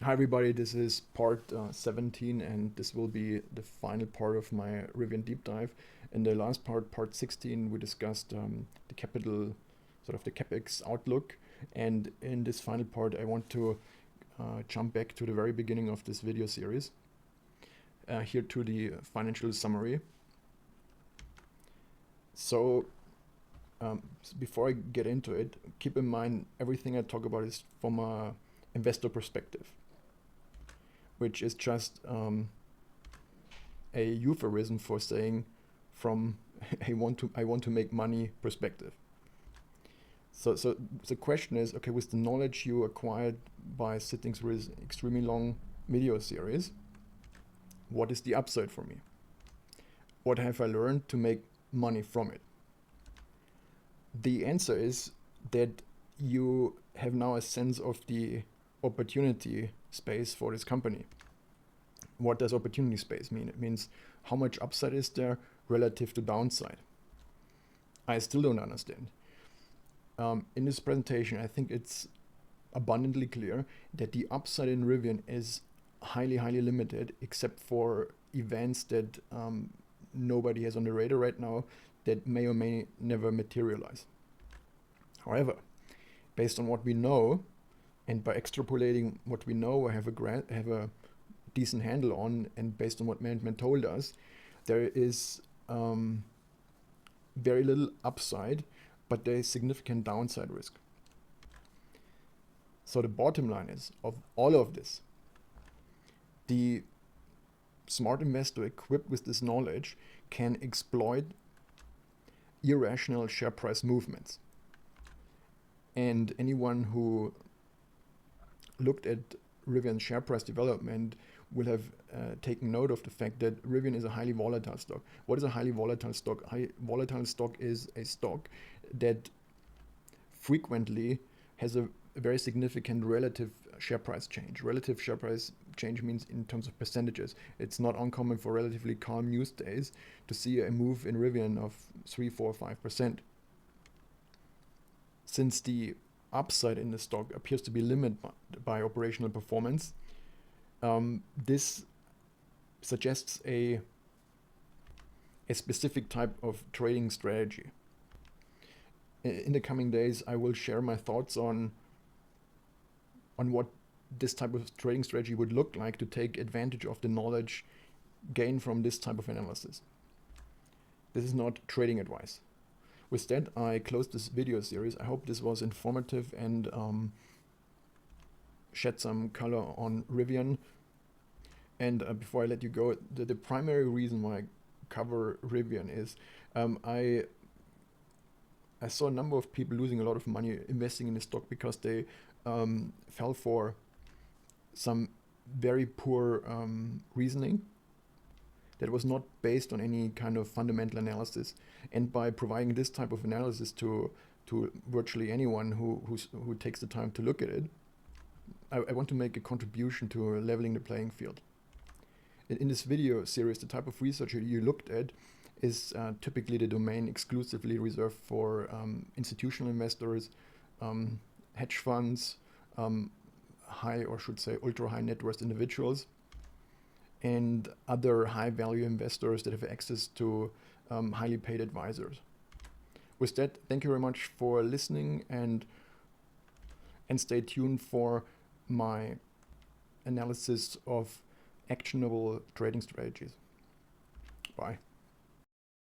Hi everybody, this is part 17, and this will be the final part of my Rivian deep dive. In the last part 16, we discussed the capital, sort of the CapEx outlook, and in this final part I want to jump back to the very beginning of this video series, here to the financial summary. So before I get into it, keep in mind everything I talk about is from a investor perspective, which is just a euphemism for saying from I want to make money perspective. So the question is, okay, with the knowledge you acquired by sitting through this extremely long video series, what is the upside for me? What have I learned to make money from it? The answer is that you have now a sense of the opportunity space for this company. What does opportunity space mean? It means how much upside is there relative to downside. I still don't understand. In this presentation, I think it's abundantly clear that the upside in Rivian is highly limited, except for events that nobody has on the radar right now that may or may never materialize. However, based on what we know, and by extrapolating what we know, I have a decent handle on, and based on what management told us, there is very little upside, but there is significant downside risk. So the bottom line is, of all of this, the smart investor equipped with this knowledge can exploit irrational share price movements. And anyone who looked at Rivian's share price development will have taken note of the fact that Rivian is a highly volatile stock. What is a highly volatile stock? High volatile stock is a stock that frequently has a very significant relative share price change. Relative share price change means in terms of percentages. It's not uncommon for relatively calm news days to see a move in Rivian of 3, 4, 5%. Since the upside in the stock appears to be limited by operational performance, this suggests a specific type of trading strategy. In the coming days, I will share my thoughts on what this type of trading strategy would look like to take advantage of the knowledge gained from this type of analysis. This is not trading advice. With that, I close this video series. I hope this was informative and shed some color on Rivian. And before I let you go, the primary reason why I cover Rivian is I saw a number of people losing a lot of money investing in the stock because they fell for some very poor reasoning that was not based on any kind of fundamental analysis. And by providing this type of analysis to virtually anyone who takes the time to look at it, I want to make a contribution to leveling the playing field. In this video series, the type of research you looked at is typically the domain exclusively reserved for institutional investors, hedge funds, high, or should say ultra high net worth individuals, and other high value investors that have access to highly paid advisors. With that, thank you very much for listening, and stay tuned for my analysis of actionable trading strategies. Bye.